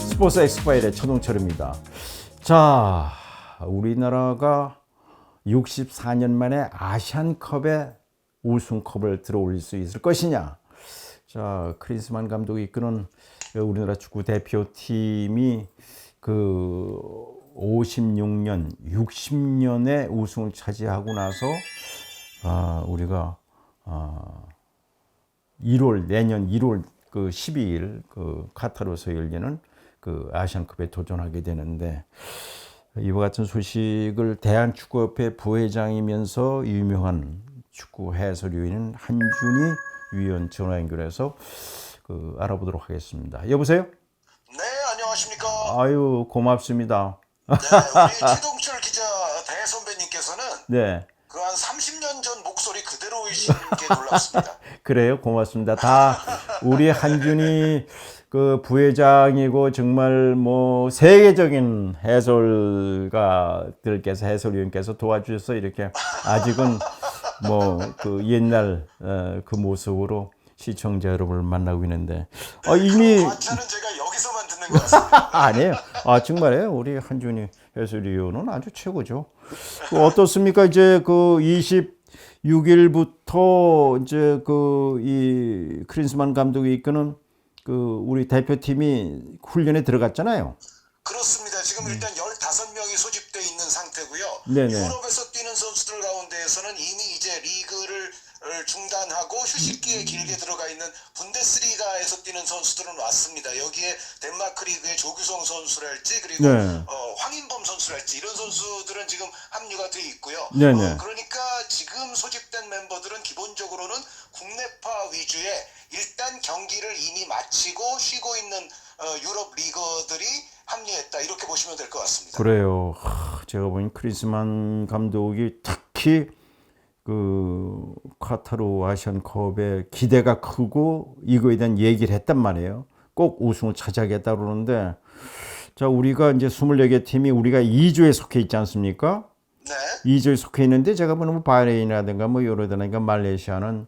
스포츠 엑스파일의 천홍철입니다. 자, 우리나라가 64년 만에 아시안컵에 우승컵을 들어올릴 수 있을 것이냐. 자, 크린스만 감독이 이끄는 우리나라 축구 대표팀이 그 56년, 60년에 우승을 차지하고 나서 우리가 내년 1월 그 12일 그 카타르에서 열리는 그 아시안컵에 도전하게 되는데, 이와 같은 소식을 대한축구협회 부회장이면서 유명한 축구 해설위원인 한준희 위원 전화 연결해서 알아보도록 하겠습니다. 여보세요? 네, 안녕하십니까. 아유, 고맙습니다. 네, 우리 최동철 기자 대선배님께서는 네. 그 한 30년 전 목소리 그대로이신 게 놀랍습니다. 그래요, 고맙습니다. 다 우리 한준희 그 부회장이고 정말 뭐 세계적인 해설가들께서 해설위원께서 도와주셔서 이렇게 아직은 뭐 그 옛날 그 모습으로 시청자 여러분을 만나고 있는데 이미 과찬은 제가 여기서만 듣는 것 같습니다. 아니에요. 정말이에요. 우리 한준희 해설위원은 아주 최고죠. 어떻습니까? 이제 그 26일부터 이제 이 크린스만 감독이 이끄는 우리 대표팀이 훈련에 들어갔잖아요. 그렇습니다. 지금 일단 15명이 소집되어 있는 상태고요. 네네. 유럽에서 뛰는 선수들 가운데에서는 이미 이제 리그를 중단하고 휴식기에 길게 들어가 있는 분데스리가에서 뛰는 선수들은 왔습니다. 여기에 덴마크 리그의 조규성 선수랄지 그리고 네. 황인범 선수랄지 이런 선수들은 지금 합류가 되어 있고요. 네네. 그러니까 지금 소집된 멤버들은 기본적으로는 국내파 위주의 일단 경기를 이미 마치고 쉬고 있는 유럽 리거들이 합류했다, 이렇게 보시면 될 것 같습니다. 그래요. 제가 보니 크린스만 감독이 특히 그 카타르 아시안컵에 기대가 크고 이거에 대한 얘기를 했단 말이에요. 꼭 우승을 차지하겠다 그러는데, 자, 우리가 이제 24개 팀이 우리가 2조에 속해 있지 않습니까? 네. 2조에 속해 있는데 제가 보는 뭐 바레인이라든가 뭐 요르단이라든가 말레이시아는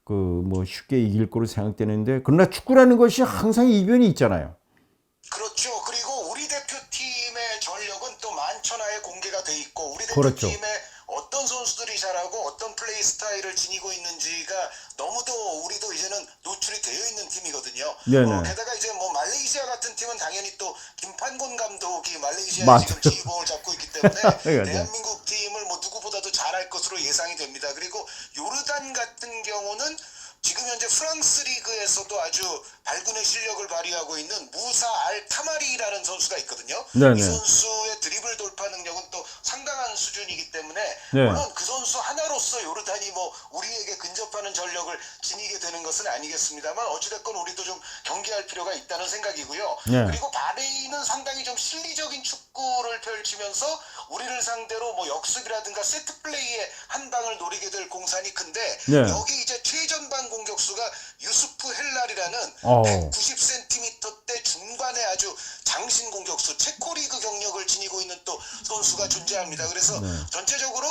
뭐 쉽게 이길 거로 생각되는데, 그러나 축구라는 것이 항상 이변이 있잖아요. 그렇죠. 그리고 우리 대표팀의 전력은 또 만천하에 공개가 돼 있고, 우리 그렇죠. 대표팀에 어떤 선수들이 잘하고 어떤 플레이 스타일을 지니고 있는지가 너무도 우리도 이제는 노출이 되어 있는 팀이거든요. 네네. 게다가 이제 뭐 말레이시아 같은 팀은 당연히 또 김판곤 감독이 말레이시아에 맞아요. 지금 지휘봉을 잡고 있기 때문에 네. 대한민국 팀을 뭐 누구보다도 잘할 것으로 예상이 됩니다. 그리고 요르단 같은 경우는 지금 현재 프랑스 리그에서도 아주 발군의 실력을 발휘하고 있는 무사 알 타마리라는 선수가 있거든요. 네네. 이 선수의 드리블 돌파 능력은 또 상당한 수준이기 때문에 네. 물론 그 선수 하나로서 요르단이 뭐 우리에게 근접하는 전력을 지니게 되는 것은 아니겠습니다만, 어찌됐건 우리도 좀 경계할 필요가 있다는 생각이고요. 네. 그리고 바레인은 상당히 좀 실리적인 축구를 펼치면서 우리를 상대로 뭐 역습이라든가 세트 플레이에 한 방을 노리게 될 공산이 큰데, 네. 여기 이제 최전방 공격수가 유스프 헬랄이라는 190cm대 중반의 아주 장신 공격수, 체코 리그 경력을 지니고 있는 또 선수가 존재합니다. 그래서 전체적으로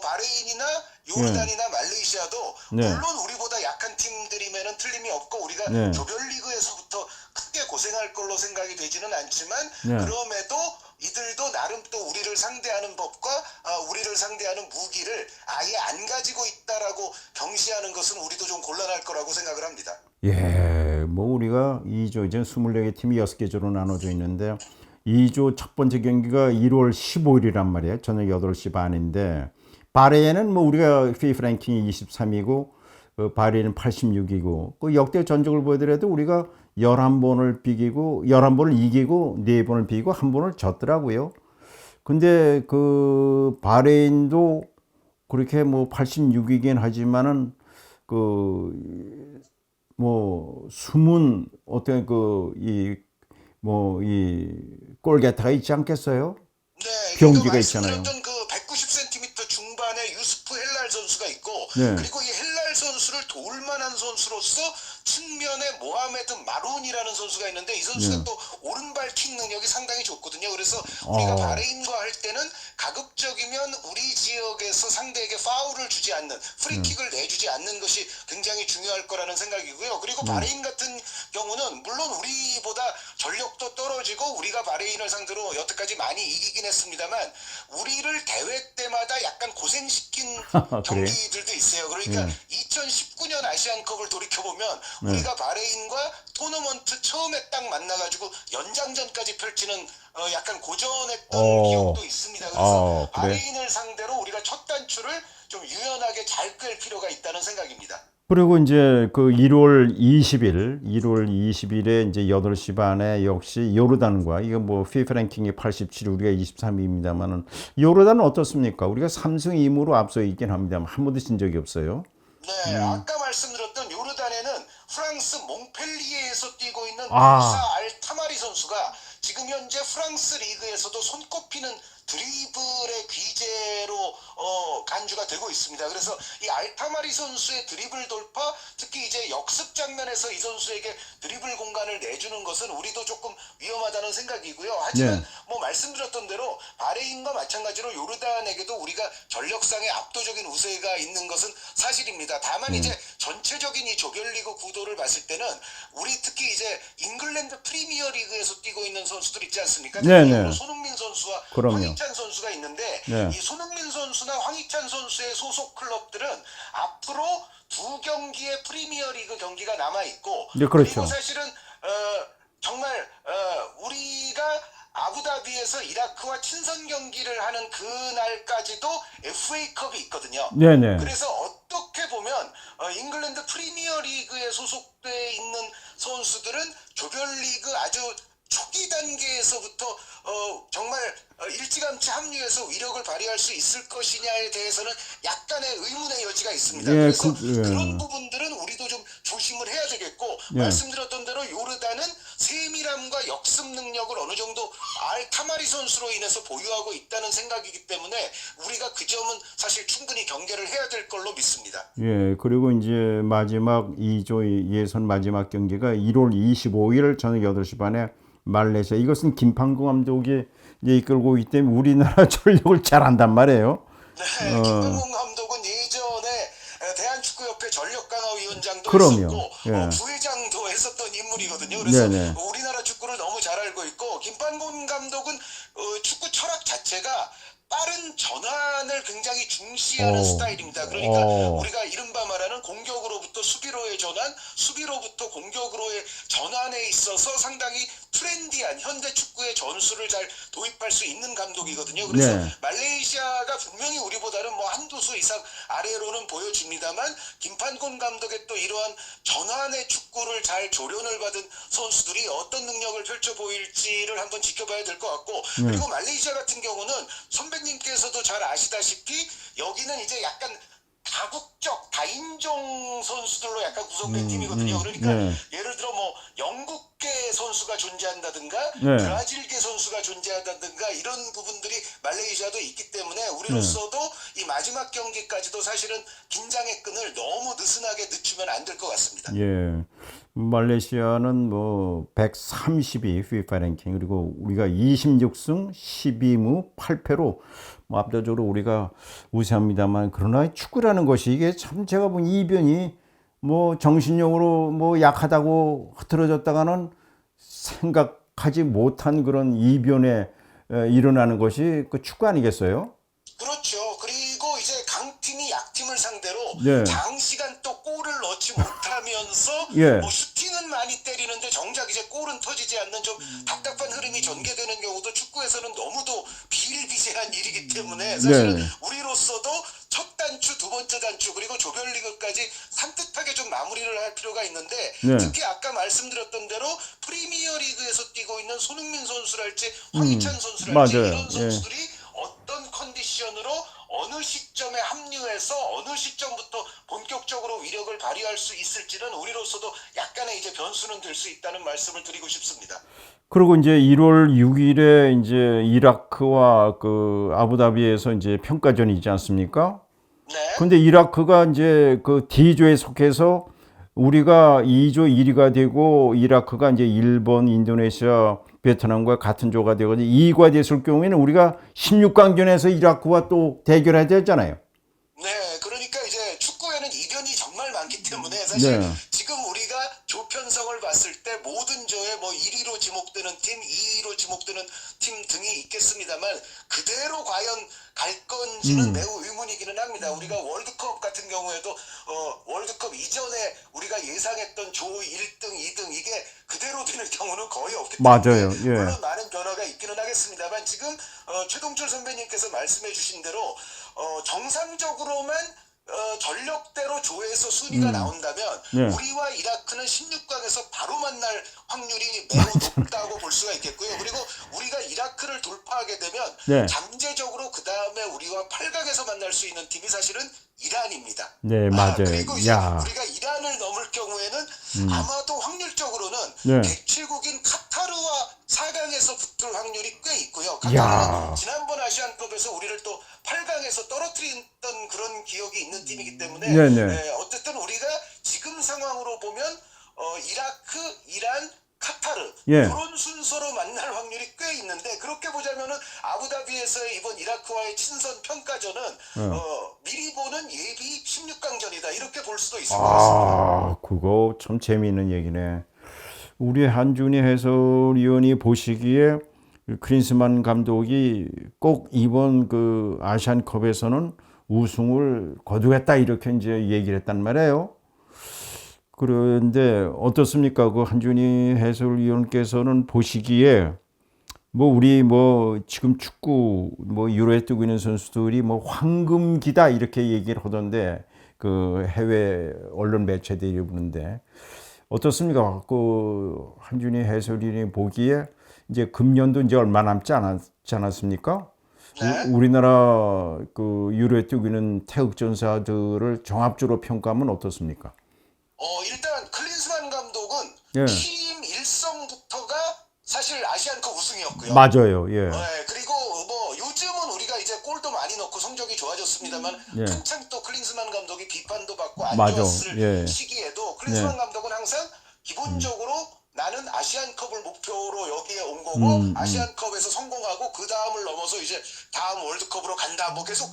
바레인이나 요르단이나 말레이시아도 네. 물론 우리보다 약한 팀들이면은 틀림이 없고 우리가 네. 조별리그에서부터 크게 고생할 걸로 생각이 되지는 않지만, 네. 그럼에도 이들도 나름 또 우리를 상대하는 법과 우리를 상대하는 무기를 아예 안 가지고 있다라고 경시하는 것은 우리도 좀 곤란할 거라고 생각을 합니다. 예, 뭐 우리가 2조, 이제 24개 팀이 6개 조로 나눠져 있는데, 2조 첫 번째 경기가 1월 15일이란 말이에요. 저녁 8시 반인데, 바레인은 뭐 우리가 FIFA 랭킹이 23이고 바레인은 86이고, 그 역대 전적을 보더라도 우리가 11번을 비기고 11번을 이기고 4번을 비기고 1번을 졌더라고요. 근데 그 바레인도 그렇게 뭐 86이긴 하지만은 뭐 숨은 어떤 이 골게타가 있지 않겠어요? 네, 병기가 있잖아요. 말씀드렸던 그 190cm 중반의 유스프 헬랄 선수가 있고, 네. 그리고 이 헬랄 선수를 도울 만한 선수로서 측면에 모하메드 마룬이라는 선수가 있는데 이 선수가 네. 또 오른발 킥 능력이 상당히 좋거든요. 그래서 우리가 어. 바레인과 할 때는 가급적이면 우리 지역에서 상대에게 파울을 주지 않는 프리킥을 내주지 않는 것이 굉장히 중요할 거라는 생각이고요. 그리고 바레인 같은 경우는 물론 우리보다 전력도 떨어지고 우리가 바레인을 상대로 여태까지 많이 이기긴 했습니다만 우리를 대회 때마다 약간 고생시킨 그래? 경기들도 있어요. 그러니까 예. 2019년 아시안컵을 돌이켜보면 우리가 바레인과 토너먼트 처음에 딱 만나가지고 연장전까지 펼치는 약간 고전했던 기억도 있습니다. 그래서 그래? 바레인을 상대로 우리가 첫 단추를 좀 유연하게 잘 끌 필요가 있다는 생각입니다. 그리고 이제 그 1월 20일에 이제 8시 반에 역시 요르단과 이거 뭐 FIFA 랭킹이 87, 우리가 23위입니다만은 요르단은 어떻습니까? 우리가 3승 2무로 앞서 있긴 합니다만 한 번도 진 적이 없어요. 네, 아까 말씀드렸던 요르단에는 프랑스 몽펠리에에서 뛰고 있는 아. 무사 알타마리 선수가 지금 현재 프랑스 리그에서도 손꼽히는 드리블의 귀재로 간주가 되고 있습니다. 그래서 이 알타마리 선수의 드리블 돌파, 특히 이제 역습 장면에서 이 선수에게 드리블 공간을 내주는 것은 우리도 조금 위험하다는 생각이고요. 하지만 네. 뭐 말씀드렸던 대로 바레인과 마찬가지로 요르단에게도 우리가 전력상의 압도적인 우세가 있는 것은 사실입니다. 다만 이제 전체적인 이 조별리그 구도를 봤을 때는 우리 특히 이제 잉글랜드 프리미어리그에서 뛰고 있는 선수들 있지 않습니까? 네, 대표적으로 네. 손흥민 선수와 그럼요. 황희찬 선수가 있는데 네. 이 손흥민 선수나 황희찬 선수의 소속 클럽들은 앞으로 2경기의 프리미어리그 경기가 남아 있고 네, 그렇죠. 그리고 사실은 정말 우리가 아부다비에서 이라크와 친선 경기를 하는 그날까지도 FA컵이 있거든요. 네네. 그래서 어떻게 보면 잉글랜드 프리미어리그에 소속돼 있는 선수들은 조별리그 아주 초기 단계에서부터 정말 일찌감치 합류해서 위력을 발휘할 수 있을 것이냐에 대해서는 약간의 의문의 여지가 있습니다. 예, 그래서 예. 그런 부분들은 우리도 좀 조심을 해야 되겠고 예. 말씀드렸던 대로 요르단은 세밀함과 역습 능력을 어느 정도 알타마리 선수로 인해서 보유하고 있다는 생각이기 때문에 우리가 그 점은 사실 충분히 경계를 해야 될 걸로 믿습니다. 예, 그리고 이제 마지막 2조 예선 마지막 경기가 1월 25일 저녁 8시 반에 말레이시아. 이것은 김판구 감독이 이제 이끌고 있기 때문에 우리나라 전력을 잘 안단 말이에요. 네, 김판공 감독은 예전에 대한축구협회 전력강화위원장도 그럼요. 있었고 예. 부회장도 했었던 인물이거든요. 그래서 네네. 우리나라 축구를 너무 잘 알고 있고 김판공 감독은 축구 철학 자체가 빠른 전환을 굉장히 중시하는 스타일입니다. 그러니까 우리가 이른바 말하는 공격으로부터 수비로의 전환, 수비로부터 공격으로의 전환에 있어서 상당히 트렌디한 현대 축구의 전술을 잘 도입할 수 있는 감독이거든요. 그래서 네. 말레이시아가 분명히 우리보다는 뭐 한두 수 이상 아래로는 보여집니다만 김판곤 감독의 또 이러한 전환의 축구를 잘 조련을 받은 선수들이 어떤 능력을 펼쳐 보일지를 한번 지켜봐야 될 것 같고 그리고 말레이시아 같은 경우는 선배님께서도 잘 아시다시피 여기는 이제 약간 다국적 다인종 선수들로 약간 구성된 팀이거든요. 그러니까 네. 예를 들어 뭐 영국계 선수가 존재한다든가 네. 브라질계 선수가 존재한다든가 이런 부분들이 말레이시아도 있기 때문에 우리로서도 이 마지막 경기까지도 사실은 긴장의 끈을 너무 느슨하게 늦추면 안 될 것 같습니다. 예. 말레이시아는 뭐 132 FIFA 랭킹, 그리고 우리가 26승 12무 8패로 뭐 압도적으로 우리가 우세합니다만, 그러나 축구라는 것이 이게 참 제가 본 이변이 뭐 정신력으로 뭐 약하다고 흐트러졌다가는 생각하지 못한 그런 이변에 일어나는 것이 그 축구 아니겠어요? 그렇죠. 그리고 이제 강팀이 약팀을 상대로 네. 장시간 또 골을 넣지 못하면서 예. 뭐 슈팅은 많이 때리는데 정작 이제 골은 터지지 않는 좀 답답한 흐름이 전개되는 경우도 축구에서는 너무도 비일비재한 일이기 때문에 사실은 네. 우리로서도 첫 단추, 두 번째 단추 그리고 조별리그까지 산뜻하게 좀 마무리를 할 필요가 있는데 네. 특히 아까 말씀드렸던 대로 프리미어리그에서 뛰고 있는 손흥민 선수랄지 황희찬 선수랄지 맞아요. 이런 예. 선수들이 어떤 컨디션으로 어느 시점에 합류해서 어느 시점부터 본격적으로 위력을 발휘할 수 있을지는 우리로서도 약간의 이제 변수는 될 수 있다는 말씀을 드리고 싶습니다. 그리고 이제 1월 6일에 이제 이라크와 그 아부다비에서 이제 평가전이 있지 않습니까? 네. 근데 이라크가 이제 그 D조에 속해서 우리가 2조 1위가 되고 이라크가 이제 일본, 인도네시아, 베트남과 같은 조가 되거든요. 2위가 됐을 경우에는 우리가 16강전에서 이라크와 또 대결해야 되잖아요. 네, 그러니까 이제 축구에는 이변이 정말 많기 때문에 사실 네. 지금 우리가 조편성을 봤을 때 모든 조에 뭐 1위로 지목되는 팀, 2위로 지목되는 팀 등이 있겠습니다만 그대로 과연 갈 건지는 매우 의문이기는 합니다. 우리가 월드컵 같은 경우에도 월드컵 이전에 우리가 예상했던 조 1등, 2등 이게 그대로 되는 경우는 거의 없기 때문에 맞아요. 예. 물론 많은 변화가 있기는 하겠습니다만 지금 최동철 선배님께서 말씀해 주신 대로 정상적으로만 전력대로 조에서 순위가 나온다면 네. 우리와 이라크는 16강에서 바로 만날 확률이 매우 높다고 볼 수가 있겠고요. 그리고 우리가 이라크를 돌파하게 되면 네. 잠재적으로 그 다음에 우리와 8강에서 만날 수 있는 팀이 사실은 이란입니다. 네, 맞아요. 그리고 이제 야. 우리가 이란을 넘을 경우에는 아마도 확률적으로는 네. 객실국인 카타르와 4강에서 붙을 확률이 꽤 있고요. 야. 카타르는 지난번 아시안컵에서 우리를 또 8강에서 떨어뜨렸던 그런 기억이 있는 팀이기 때문에 네네. 어쨌든 우리가 지금 상황으로 보면 이라크, 이란, 카타르 예. 이런 순서로 만날 확률이 꽤 있는데 그렇게 보자면은 아부다비에서의 이번 이라크와의 친선 평가전은 미리 보는 예비 16강전이다 이렇게 볼 수도 있을 것 같습니다. 아, 그거 참 재미있는 얘기네. 우리 한준희 해설위원이 보시기에 크린스만 감독이 꼭 이번 그 아시안컵에서는 우승을 거두겠다 이렇게 이제 얘기를 했단 말이에요. 그런데 어떻습니까? 그 한준희 해설위원께서는 보시기에 뭐 우리 뭐 지금 축구 뭐 유로에 뛰고 있는 선수들이 뭐 황금기다 이렇게 얘기를 하던데 그 해외 언론 매체들이 보는데 어떻습니까? 그 한준희 해설위원이 보기에 이제 금년도 이제 얼마 남지 않았습니까? 네. 우리나라 그 유로에 뛰고 있는 태극전사들을 종합적으로 평가하면 어떻습니까? 일단 클린스만 감독은 예. 팀 일성부터가 사실 아시안컵 우승이었고요. 맞아요. 예. 네, 그리고 뭐 요즘은 우리가 이제 골도 많이 넣고 성적이 좋아졌습니다만 예. 한창 또 클린스만 감독이 비판도 받고 안 맞아. 좋았을 예. 시기에도 클린스만 예. 감독은 항상 기본적으로 나는 아시안컵을 목표로 여기에 온 거고 아시안컵에서 성공하고 그 다음을 넘어서 이제 다음 월드컵으로 간다 뭐 계속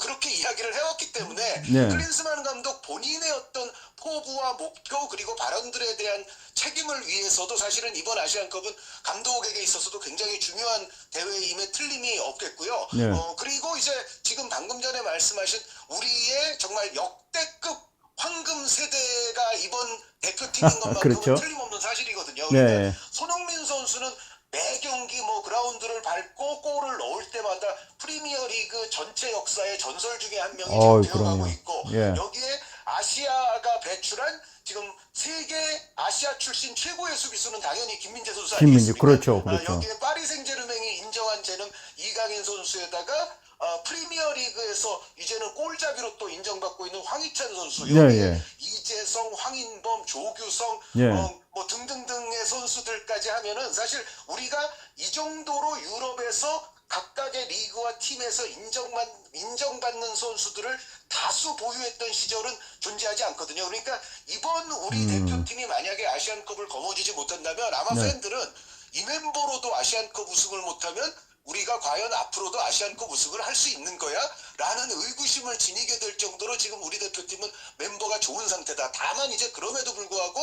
그렇게 이야기를 해왔기 때문에 네. 클린스만 감독 본인의 어떤 포부와 목표 그리고 발언들에 대한 책임을 위해서도 사실은 이번 아시안컵은 감독에게 있어서도 굉장히 중요한 대회임에 틀림이 없겠고요. 네. 그리고 이제 지금 방금 전에 말씀하신 우리의 정말 역대급 황금 세대가 이번 대표팀인 것만큼은 그렇죠. 틀림없는 사실이거든요. 네. 그러니까 손흥민 선수는 매 경기 뭐 그라운드를 밟고 골을 넣을 때마다 프리미어리그 전체 역사의 전설 중에 한 명이 지금 되어가고 그럼요. 있고 예. 여기에 아시아가 배출한 지금 세계 아시아 출신 최고의 수비수는 당연히 김민재 선수 김민재, 아니겠습니까? 그렇죠, 그렇죠. 여기에 파리 생제르맹이 인정한 재능 이강인 선수에다가 프리미어리그에서 이제는 골잡이로 또 인정받고 있는 황희찬 선수, 예, 여기에 예. 이재성, 황인범, 조규성, 예. 뭐 등등등의 선수들까지 하면은 사실 우리가 이 정도로 유럽에서 각각의 리그와 팀에서 인정받는 선수들을 다수 보유했던 시절은 존재하지 않거든요. 그러니까 이번 우리 대표팀이 만약에 아시안컵을 거머쥐지 못한다면 아마 네. 팬들은 이 멤버로도 아시안컵 우승을 못하면 우리가 과연 앞으로도 아시안컵 우승을 할 수 있는 거야? 라는 의구심을 지니게 될 정도로 지금 우리 대표팀은 멤버가 좋은 상태다. 다만 이제 그럼에도 불구하고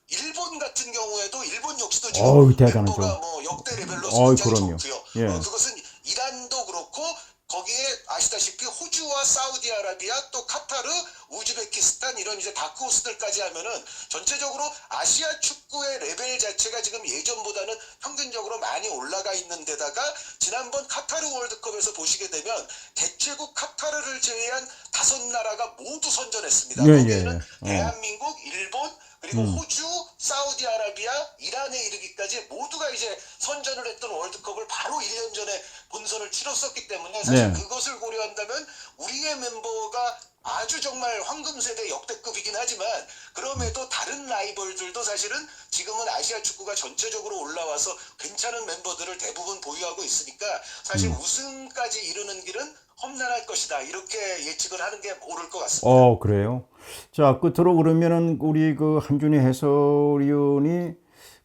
일본 같은 경우에도 일본 역시도 지금 대단하죠. 멤버가 뭐 역대 레벨로서 굉장히 그럼요. 좋고요. 예. 그것은 이란도 그렇고 거기에 아시다시피 호주와 사우디아라비아 또 카타르, 우즈베키스탄 이런 이제 다크호스들까지 하면은 전체적으로 아시아 축구의 레벨 자체가 지금 예전보다는 평균적으로 많이 올라가 있는 데다가 지난번 카타르 월드컵에서 보시게 되면 대체국 카타르를 제외한 5나라가 모두 선전했습니다. 예, 거기에는 예. 대한민국, 일본 그리고 호주, 사우디아라비아, 이란에 이르기까지 모두가 이제 선전을 했던 월드컵을 바로 1년 전에 본선을 치렀었기 때문에 사실 네. 그것을 고려한다면 우리의 멤버가 아주 정말 황금세대 역대급이긴 하지만 그럼에도 다른 라이벌들도 사실은 지금은 아시아 축구가 전체적으로 올라와서 괜찮은 멤버들을 대부분 보유하고 있으니까 사실 우승까지 이루는 길은 험난할 것이다. 이렇게 예측을 하는 게 옳을 것 같습니다. 그래요. 자, 끝으로 그러면은 우리 그 한준희 해설위원이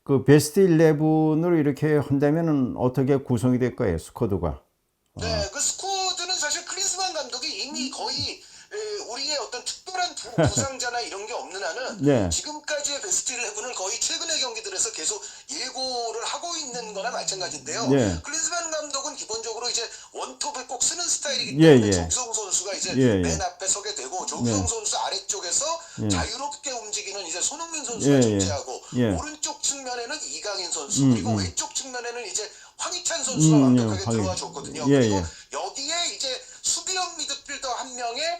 그 베스트 11을 이렇게 한다면은 어떻게 구성이 될 거예요, 스쿼드가? 네, 그 스쿼드는 사실 클린스만 감독이 이미 거의 우리의 어떤 특별한 부상자나 이런 게 없는 한은 네. 지금까지의 베스트 11을 거의 최근의 경기들에서 계속 예고를 하고 있는 거나 마찬가지인데요. 네. 클린스만 감독은 기본적으로 이제 원톱을 꼭 쓰는 스타일이기 예, 때문에 예. 정수영 선수가 이제 예, 예. 맨 앞에 서게 되고 조규성 네. 선수 아래쪽에서 예. 자유롭게 움직이는 이제 손흥민 선수가 예, 예. 존재하고 예. 오른쪽 측면에는 이강인 선수 그리고 왼쪽 측면에는 이제 황희찬 선수가 예, 완벽하게 황희- 들어와 줬거든요. 예, 그리고 예. 여기에 이제 수비형 미드필더 한 명에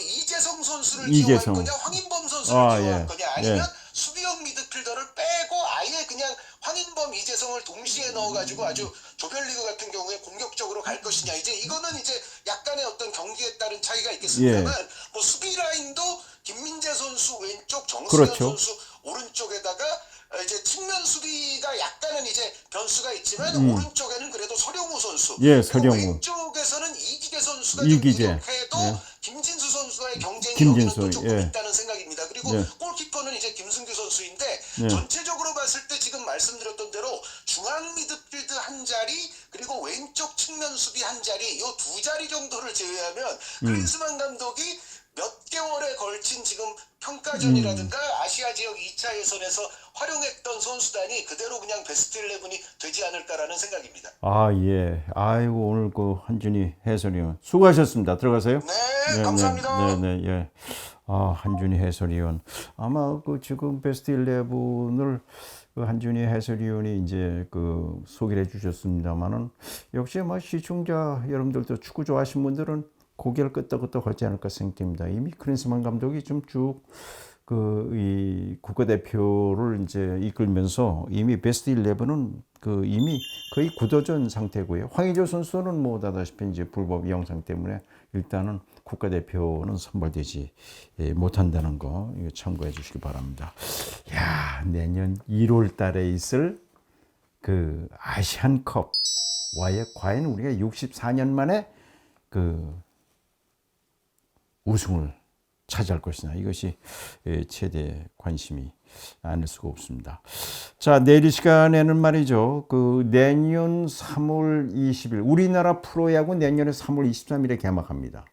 이재성 선수를 이재성. 기용할 거냐 황인범 선수를 아, 기용할 예. 거냐 아니면 예. 수비형 미드필더를 빼고 아예 그냥 황인범 이재성을 동시에 넣어가지고 아주 조별리그 같은 경우에 공격적으로 갈 것이냐 이제 이거는 이제 약간의 어떤 경기에 따른 차이가 있겠습니다만 예. 뭐 수비 라인도 김민재 선수 왼쪽 정수현 그렇죠. 선수 오른쪽에다가 이제 측면 수비가 약간은 이제 변수가 있지만 오른쪽에는 그래도 서령우 선수 예, 그리고 서령우. 왼쪽에서는 이기재 선수가 이기재. 좀 이렇게도 예. 김진수 선수와의 경쟁이 김진수, 여기는 또 조금 예. 있다는 생각입니다. 그리고 예. 골키퍼는 이제 김승규 선수인데 예. 전체적으로 봤을 때 지금 말씀드렸던 대로 중앙 미드필드 한 자리 그리고 왼쪽 측면 수비 한 자리 이 두 자리 정도를 제외하면 클린스만 감독이 몇 개월에 걸친 지금 평가전이라든가 아시아 지역 2차 예선에서 활용했던 선수단이 그대로 그냥 베스트 11이 되지 않을까라는 생각입니다. 예. 아이고, 오늘 그 한준희 해설위원 수고하셨습니다. 들어가세요. 네, 감사합니다. 네, 예. 한준희 해설위원. 아마 그 지금 베스트 11을 그 한준희 해설위원이 이제 그 소개를 해 주셨습니다만은 역시 뭐 시청자 여러분들도 축구 좋아하시는 분들은 고개를 끄덕끄덕 하지 않을까 생각됩니다. 이미 클린스만 감독이 좀 쭉 그 이 국가대표를 이제 이끌면서 이미 베스트 11은 그 이미 거의 굳어진 상태고요. 황의조 선수는 뭐 다다시피 이제 불법 영상 때문에 일단은 국가대표는 선발되지 못한다는 거 이거 참고해 주시기 바랍니다. 야, 내년 1월 달에 있을 그 아시안컵 과연 우리가 64년 만에 그 우승을 차지할 것이냐 이것이 최대 관심이 아닐 수가 없습니다. 자, 내일 이 시간에는 말이죠. 그 내년 3월 20일 우리나라 프로야구 내년에 3월 23일에 개막합니다.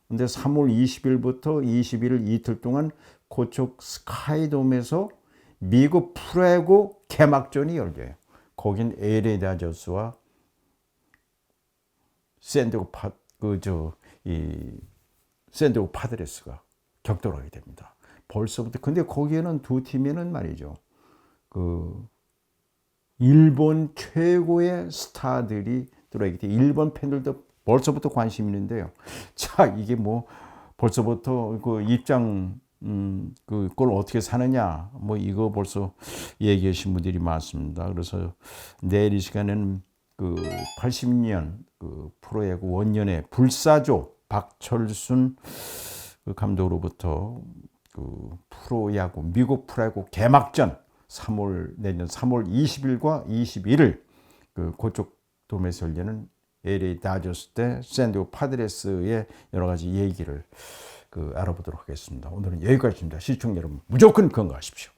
근데 3월 20일부터 21일 이틀 동안 그쪽 스카이돔에서 미국 프로야구 개막전이 열려요. 거긴 LA 다저스와 샌디에고 파드레스가 격돌하게 됩니다. 벌써부터 근데 거기에는 두 팀에는 말이죠. 그 일본 최고의 스타들이 들어있기 때문에 일본 팬들도 벌써부터 관심이 있는데요. 자, 이게 뭐 벌써부터 그 입장 그걸 어떻게 사느냐 뭐 이거 벌써 얘기하신 분들이 많습니다. 그래서 내일 이 시간에는 그 80년 그 프로야구 원년의 불사조 박철순 그 감독으로부터 그 프로야구 미국 프로야구 개막전 내년 3월 20일과 21일 그 그쪽 돔에서 열리는 LA 다저스 대 샌디에고 파드레스의 여러 가지 얘기를 그 알아보도록 하겠습니다. 오늘은 여기까지입니다. 시청자 여러분 무조건 건강하십시오.